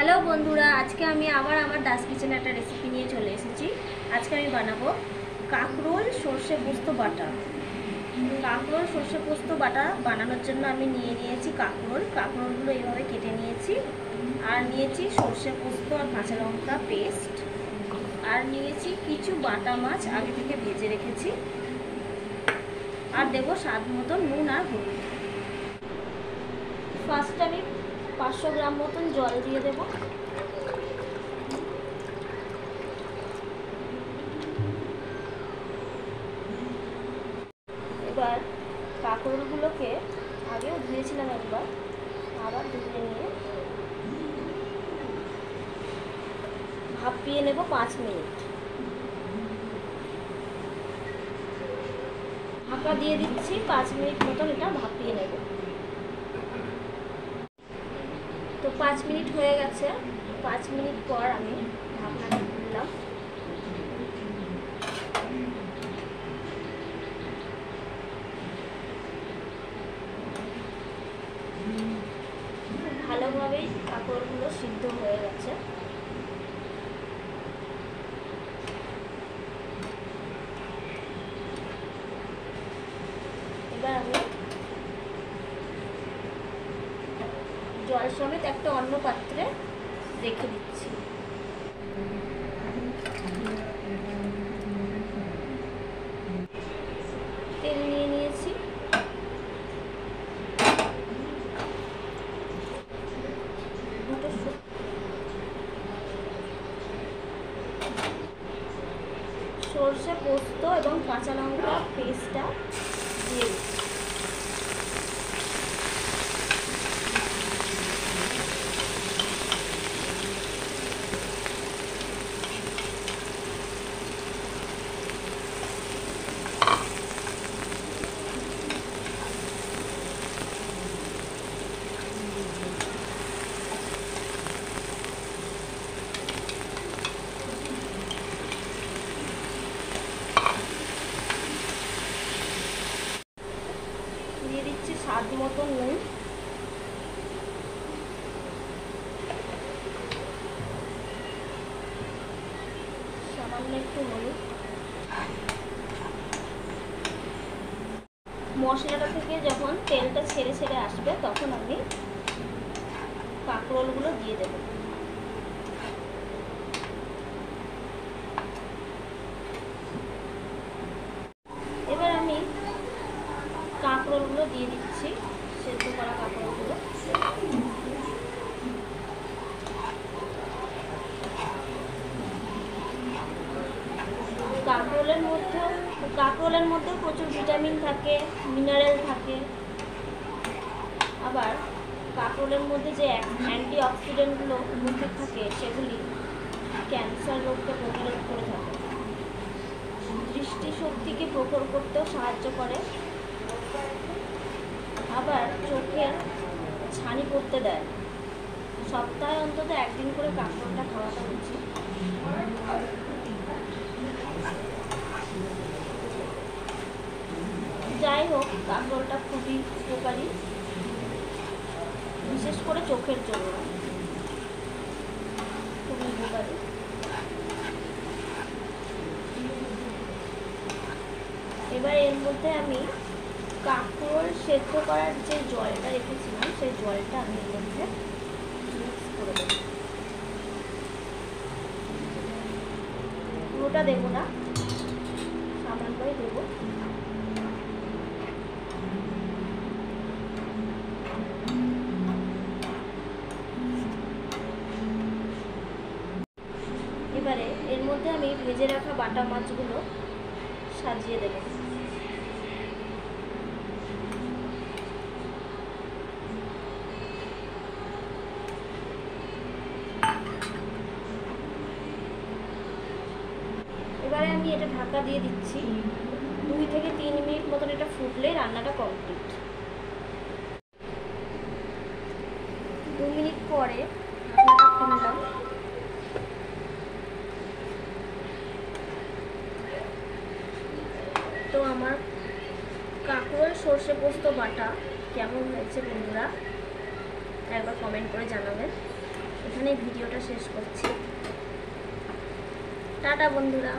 Hello বন্ধুরা, আজকে আমি আবার আমার দাস কিচেনে একটা রেসিপি নিয়ে চলে এসেছি। আজকে আমি বানাবো কাঁকরোল সর্ষে পোস্ত বাটা। কাঁকরোল সর্ষে পোস্ত বাটা বানানোর জন্য আমি নিয়ে নিয়েছি কাঁকরোলগুলো এইভাবে কেটে নিয়েছি, আর নিয়েছি সর্ষে পোস্ত আর কাঁচা লঙ্কা পেস্ট, আর নিয়েছি কিছু বাটা মাছ আগে থেকে ভেজে রেখেছি, আর দেবো স্বাদ মতো নুন আর হলুদ। ফার্স্ট আমি 500 গ্রাম মতন জল দিয়ে দেব। এবার কাঁকরোলগুলোকে আগেও ধুয়েছিলাম একবার, আবার ধুয়ে নিয়ে ভাপিয়ে নেব 5 মিনিট। ঢাকা দিয়ে দিচ্ছি, 5 মিনিট মতন এটা ভাপিয়ে নেব। তো 5 মিনিট হয়ে গেছে। 5 মিনিট পর আমি ঢাকনাটা খুললাম। ভালোভাবেই কাঁকরোলগুলো সিদ্ধ হয়ে গেছে। এবার আমি জল সমেত একটা অন্য পাত্রে রেখে দিচ্ছি। তেল নিয়ে নিয়েছি। সর্ষে পোস্ত এবং কাঁচা লঙ্কা পেস্টটা দিয়ে দিচ্ছি। দিয়ে দিচ্ছি স্বাদ মতো নুন, সামান্য একটু হলুদ। মশলাটা থেকে যখন তেলটা ছেড়ে ছেড়ে আসবে তখন আমি কাঁকরোলগুলো দিয়ে দেব। এবার আমি কাঁকরোলগুলো দিয়ে দিচ্ছি, সেদ্ধ করা কাঁকরোলগুলো। কাঁকরোলের মধ্যে প্রচুর ভিটামিন থাকে, মিনারেল থাকে। আবার কাঁকরোলের মধ্যে যে অ্যান্টিঅক্সিডেন্টগুলো উপস্থিত থাকে সেগুলি ক্যান্সার রোগকে প্রতিরোধ করে থাকে, দৃষ্টিশক্তিকে প্রখর করতেও সাহায্য করে, আবার চোখের ছানি পড়তে দেয়। সপ্তাহে অন্তত একদিন করে কাঁকরোলটা খাওয়াটা উচিত। যাই হোক, কাঁকরোলটা খুবই উপকারী, বিশেষ করে চোখের জন্য খুবই উপকারী। এবার এর মধ্যে আমি কাঁকরোল সেদ্ধ করার যে জলটা রেখেছিলাম সেই জলটা আমি এর মধ্যে মিক্স করে দেব। পুরোটা দেবো না, সামান্যই দেবো। এবারে এর মধ্যে আমি ভেজে রাখা বাটা মাছগুলো সাজিয়ে দেব। এবারে আমি এটা ঢাকা দিয়ে দিচ্ছি। 2 থেকে 3 মিনিট মতন এটা ফুটলে রান্নাটা কমপ্লিট। 2 মিনিট পরে ঢাকনাটা খুললাম। তো আমার কাঁকরোল সর্ষে পোস্ত বাটা কেমন হয়েছে বন্ধুরা একবার কমেন্ট করে জানাবেন। এখানেই ভিডিওটা শেষ করছি। টাটা বন্ধুরা।